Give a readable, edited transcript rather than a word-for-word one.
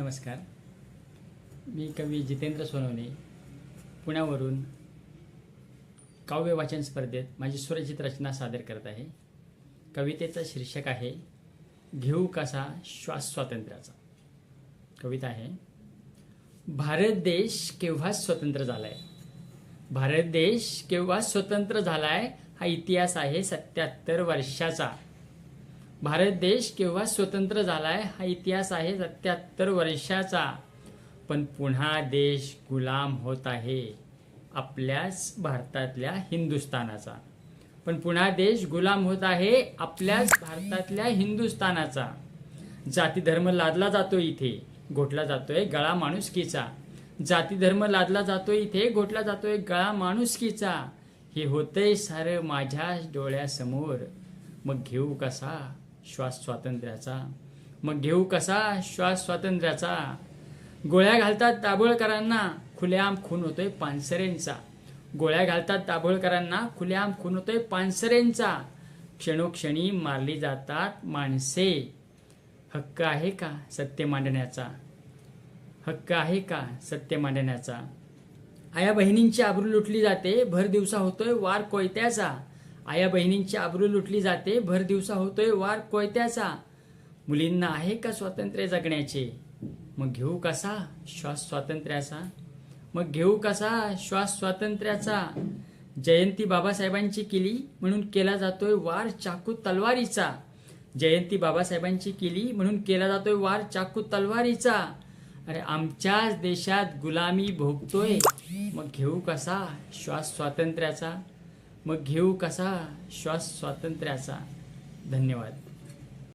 नमस्कार. मी कवी जितेंद्र सोनवणे पुण्यावरून काव्य वाचन स्पर्धेत माझी स्वरचित रचना सादर करत आहे. कवितेचं शीर्षक आहे घेऊ कसा श्वास स्वातंत्र्याचा. कविता आहे. भारत देश केव्हा स्वतंत्र झालाय, भारत देश केव्हा स्वतंत्र झालाय हा इतिहास आहे 77 वर्षाचा. भारत देश केव्हा स्वतंत्र झालाय हा इतिहास आहे 77 वर्षाचा. पण पुन्हा देश गुलाम होत आहे आपल्याच भारतातल्या हिंदुस्थानाचा. पण पुन्हा देश गुलाम होत आहे आपल्याच भारतातल्या हिंदुस्थानाचा. जाती धर्म लादला जातो इथे, घोटला जातोय गळा माणुसकीचा. जाती धर्म लादला जातोय इथे, घोटला जातोय गळा माणुसकीचा. हे होतंय सारं माझ्या डोळ्यासमोर, मग घेऊ कसा श्वास स्वातंत्र्याचा, मग घेऊ कसा श्वास स्वातंत्र्याचा. गोळ्या घालतात दाभोळकरांना, खुलेआम खून होतोय पानसरेंचा. गोळ्या घालतात दाभोळकरांना, खुलेआम खून होतोय पानसरेंचा. क्षणोक्षणी मारली जातात माणसे, हक्क आहे का सत्य मांडण्याचा, हक्क आहे का सत्य मांडण्याचा. आया बहिणींची आबरू लुटली जाते, भर दिवसा होतोय वार कोयत्याचा. आया बहिणींची आबरू लुटली जाते, भर दिवसा होतोय वार कोयत्याचा. मुलींना आहे का स्वातंत्र्य जगण्याचे, मग घेऊ कसा श्वास स्वातंत्र्याचा, मग घेऊ कसा श्वास स्वातंत्र्याचा. जयंती बाबासाहेबांची केली म्हणून केला जातोय वार चाकू तलवारीचा. जयंती बाबासाहेबांची केली म्हणून केला जातोय वार चाकू तलवारीचा. अरे आमच्याच देशात गुलामी भोगतोय, मग घेऊ कसा श्वास स्वातंत्र्याचा, मग घेऊ कसा श्वास स्वातंत्र्याचा. धन्यवाद.